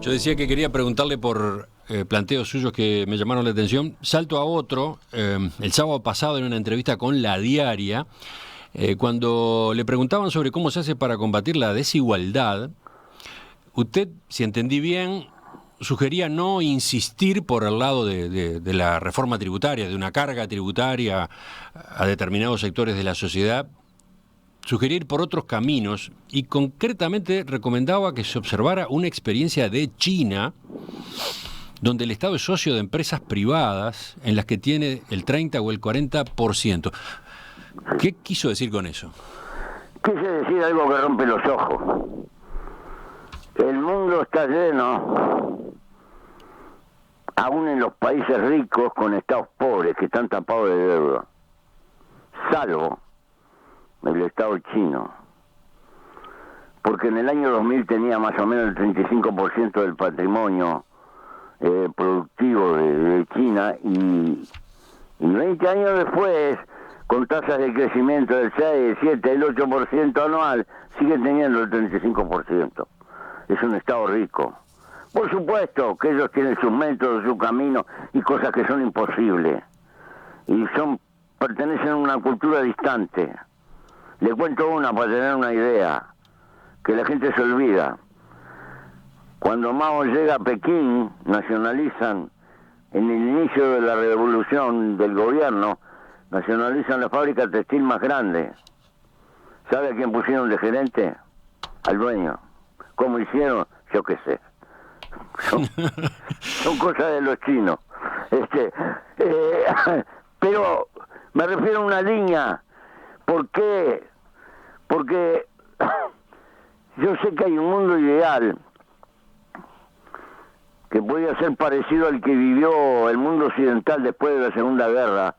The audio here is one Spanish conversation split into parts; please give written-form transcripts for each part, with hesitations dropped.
Yo decía que quería preguntarle por planteos suyos que me llamaron la atención. Salto a otro. El sábado pasado, en una entrevista con La Diaria, cuando le preguntaban sobre cómo se hace para combatir la desigualdad, usted, si entendí bien, sugería no insistir por el lado de la reforma tributaria, de una carga tributaria a determinados sectores de la sociedad, sugerir por otros caminos, y concretamente recomendaba que se observara una experiencia de China, donde el Estado es socio de empresas privadas en las que tiene el 30 o el 40%. ¿Qué quiso decir con eso? Quise decir algo que rompe los ojos. El mundo está lleno, aún en los países ricos, con estados pobres que están tapados de deuda, salvo el Estado chino, porque en el año 2000 tenía más o menos el 35% del patrimonio productivo de China, y 20 años después, con tasas de crecimiento del 6, el 7, el 8% anual, sigue teniendo el 35%. Es un Estado rico. Por supuesto que ellos tienen sus métodos, su camino y cosas que son imposibles, y pertenecen a una cultura distante. Le cuento una para tener una idea, que la gente se olvida. Cuando Mao llega a Pekín, nacionalizan, en el inicio de la revolución del gobierno, nacionalizan la fábrica textil más grande. ¿Sabe a quién pusieron de gerente? Al dueño. ¿Cómo hicieron? Yo qué sé. Son cosas de los chinos. Pero me refiero a una línea. ¿Por qué? Porque yo sé que hay un mundo ideal que podría ser parecido al que vivió el mundo occidental después de la Segunda Guerra,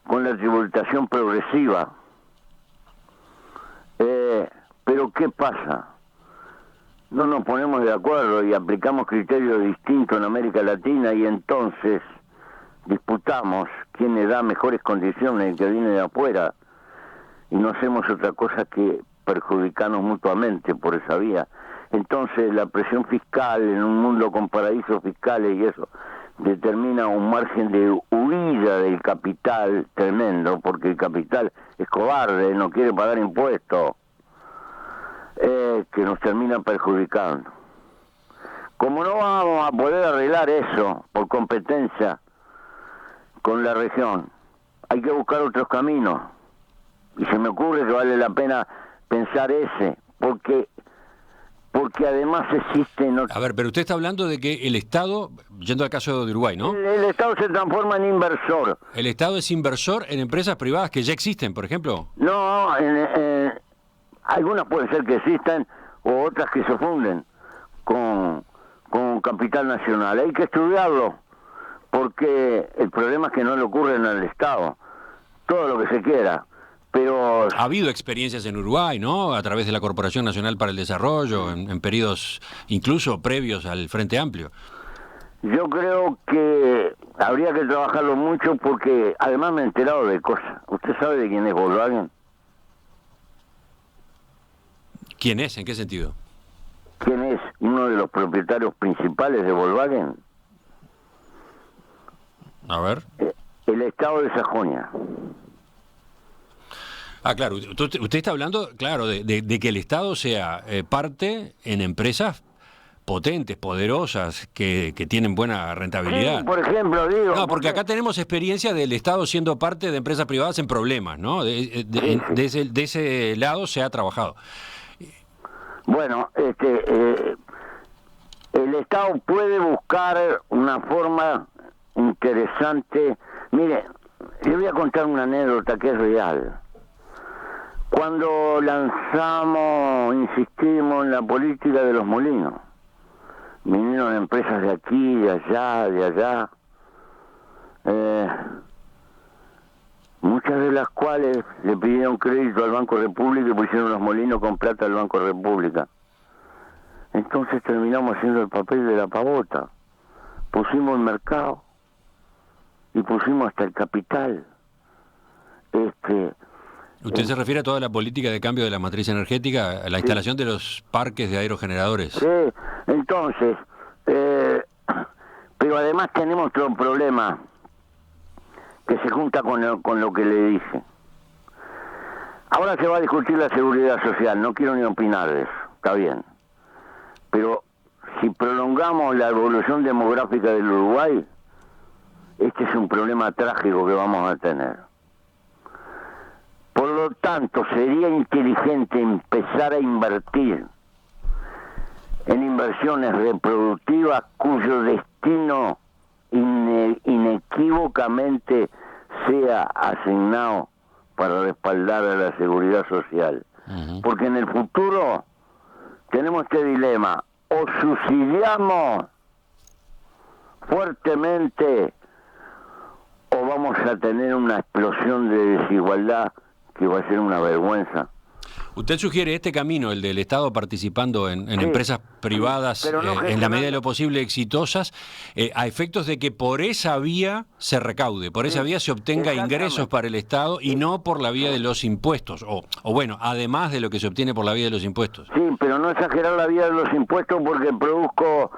con la tributación progresiva. Pero ¿qué pasa? No nos ponemos de acuerdo y aplicamos criterios distintos en América Latina, y entonces disputamos quién le da mejores condiciones, el que viene de afuera, y no hacemos otra cosa que perjudicarnos mutuamente por esa vía. Entonces la presión fiscal en un mundo con paraísos fiscales y eso determina un margen de huida del capital tremendo, porque el capital es cobarde, no quiere pagar impuestos, que nos termina perjudicando. Como no vamos a poder arreglar eso por competencia con la región, hay que buscar otros caminos. Y se me ocurre que vale la pena pensar ese, porque además existen... A ver, pero usted está hablando de que el Estado, yendo al caso de Uruguay, ¿no? El Estado se transforma en inversor. ¿El Estado es inversor en empresas privadas que ya existen, por ejemplo? No, algunas pueden ser que existan, o otras que se funden con capital nacional. Hay que estudiarlo, porque el problema es que no le ocurren al Estado todo lo que se quiera. Pero ha habido experiencias en Uruguay, ¿no? A través de la Corporación Nacional para el Desarrollo, en periodos incluso previos al Frente Amplio. Yo creo que habría que trabajarlo mucho, porque además me he enterado de cosas. ¿Usted sabe de quién es Volkswagen? ¿Quién es? ¿En qué sentido? ¿Quién es uno de los propietarios principales de Volkswagen? A ver. El Estado de Sajonia. Ah, claro. Usted está hablando, claro, de que el Estado sea parte en empresas potentes, poderosas, que tienen buena rentabilidad. Sí, por ejemplo, digo... No, porque acá tenemos experiencia del Estado siendo parte de empresas privadas en problemas, ¿no? De ese lado se ha trabajado. Bueno, el Estado puede buscar una forma interesante. Mire, le voy a contar una anécdota que es real. Cuando insistimos en la política de los molinos, vinieron empresas de aquí, de allá, muchas de las cuales le pidieron crédito al Banco República y pusieron los molinos con plata del Banco República. Entonces terminamos haciendo el papel de la pavota. Pusimos el mercado y pusimos hasta el capital. ¿Usted se refiere a toda la política de cambio de la matriz energética, a la instalación de los parques de aerogeneradores? Sí, entonces, Pero además tenemos otro problema que se junta con lo que le dije. Ahora se va a discutir la seguridad social, no quiero ni opinar de eso, está bien. Pero si prolongamos la evolución demográfica del Uruguay, este es un problema trágico que vamos a tener. Por lo tanto, sería inteligente empezar a invertir en inversiones reproductivas cuyo destino inequívocamente sea asignado para respaldar a la seguridad social. Porque en el futuro tenemos este dilema: o subsidiamos fuertemente o vamos a tener una explosión de desigualdad que va a ser una vergüenza. Usted sugiere este camino, el del Estado participando en Sí, empresas privadas, no en la medida de lo posible exitosas, a efectos de que por esa vía se recaude, por esa vía se obtenga ingresos para el Estado y no por la vía de los impuestos, o bueno, además de lo que se obtiene por la vía de los impuestos. Sí, pero no exagerar la vía de los impuestos porque produzco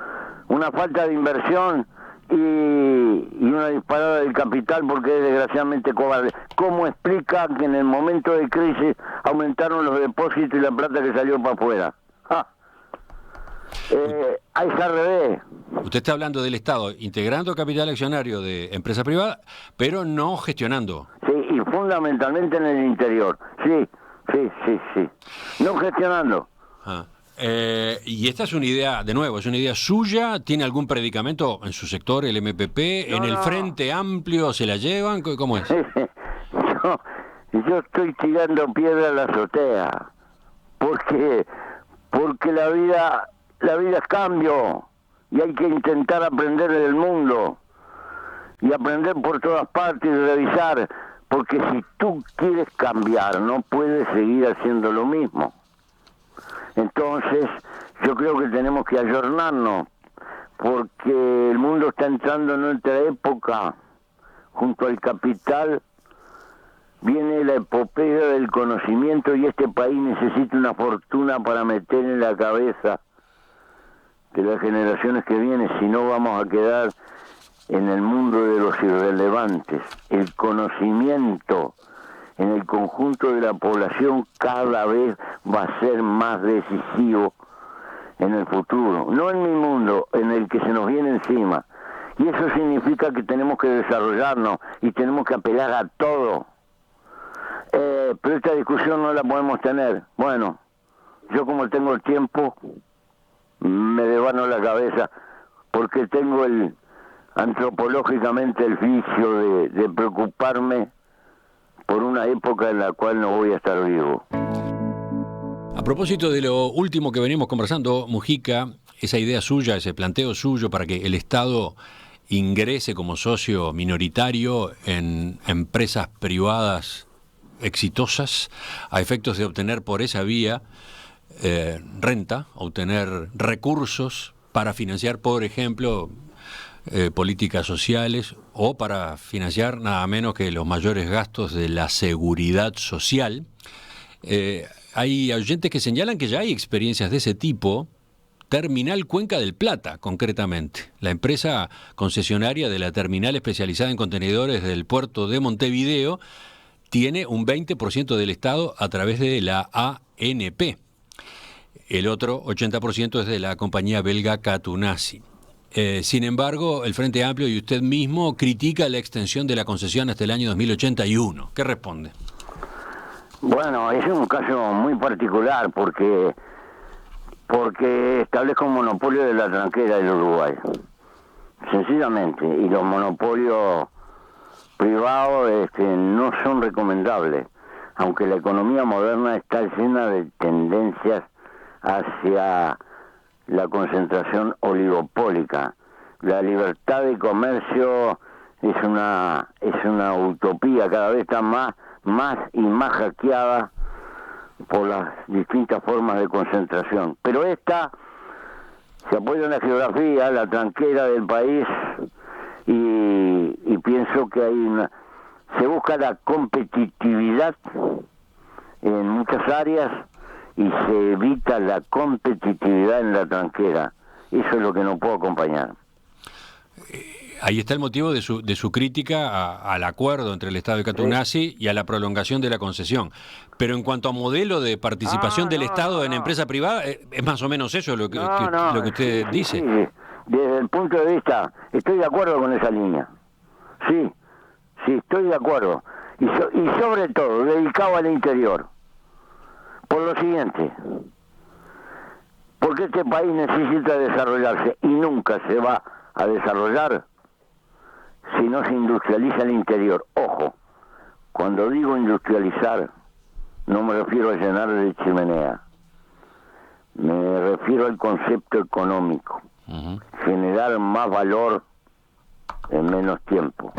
una falta de inversión y una disparada del capital porque es desgraciadamente cobarde. ¿Cómo explica que en el momento de crisis aumentaron los depósitos y la plata que salió para afuera? Ahí está al revés. Usted está hablando del Estado integrando capital accionario de empresa privada, pero no gestionando. Sí, y fundamentalmente en el interior. Sí. No gestionando. Y esta es una idea, de nuevo, es una idea suya. ¿Tiene algún predicamento en su sector, el MPP? ¿En el Frente Amplio se la llevan? ¿Cómo es? Yo estoy tirando piedra a la azotea. Porque la vida es cambio. Y hay que intentar aprender del mundo. Y aprender por todas partes y revisar. Porque si tú quieres cambiar, no puedes seguir haciendo lo mismo. Entonces, yo creo que tenemos que ayornarnos, porque el mundo está entrando en otra época. Junto al capital viene la epopeya del conocimiento y este país necesita una fortuna para meter en la cabeza de las generaciones que vienen, si no vamos a quedar en el mundo de los irrelevantes. El conocimiento en el conjunto de la población cada vez va a ser más decisivo en el futuro, no en mi mundo, en el que se nos viene encima. Y eso significa que tenemos que desarrollarnos y tenemos que apelar a todo. Pero esta discusión no la podemos tener. Bueno, yo como tengo el tiempo, me devano la cabeza, porque tengo antropológicamente el vicio de preocuparme por una época en la cual no voy a estar vivo. A propósito de lo último que venimos conversando, Mujica, esa idea suya, ese planteo suyo para que el Estado ingrese como socio minoritario en empresas privadas exitosas a efectos de obtener por esa vía renta, obtener recursos para financiar, por ejemplo, políticas sociales o para financiar nada menos que los mayores gastos de la seguridad social. Hay oyentes que señalan que ya hay experiencias de ese tipo. Terminal Cuenca del Plata, concretamente. La empresa concesionaria de la terminal especializada en contenedores del puerto de Montevideo tiene un 20% del Estado a través de la ANP. El otro 80% es de la compañía belga Catunasi. Sin embargo, el Frente Amplio y usted mismo critica la extensión de la concesión hasta el año 2081. ¿Qué responde? Bueno, es un caso muy particular porque establezco un monopolio de la tranquera del Uruguay. Sencillamente. Y los monopolios privados no son recomendables. Aunque la economía moderna está llena de tendencias hacia la concentración oligopólica. La libertad de comercio es una utopía, cada vez está más y más hackeada por las distintas formas de concentración. Pero esta se apoya en la geografía, la tranquera del país, y pienso que se busca la competitividad en muchas áreas y se evita la competitividad en la tranquera. eso es lo que no puedo acompañar. Ahí está el motivo de su crítica al acuerdo entre el Estado de Catugnasi y a la prolongación de la concesión. Pero en cuanto a modelo de participación del Estado en empresa privada, es más o menos eso lo que usted dice. Sí. Desde el punto de vista, estoy de acuerdo con esa línea. Sí, estoy de acuerdo. Y sobre todo, dedicado al interior. Por lo siguiente, porque este país necesita desarrollarse y nunca se va a desarrollar si no se industrializa el interior. Ojo, cuando digo industrializar, no me refiero a llenar de chimenea, me refiero al concepto económico, generar más valor en menos tiempo.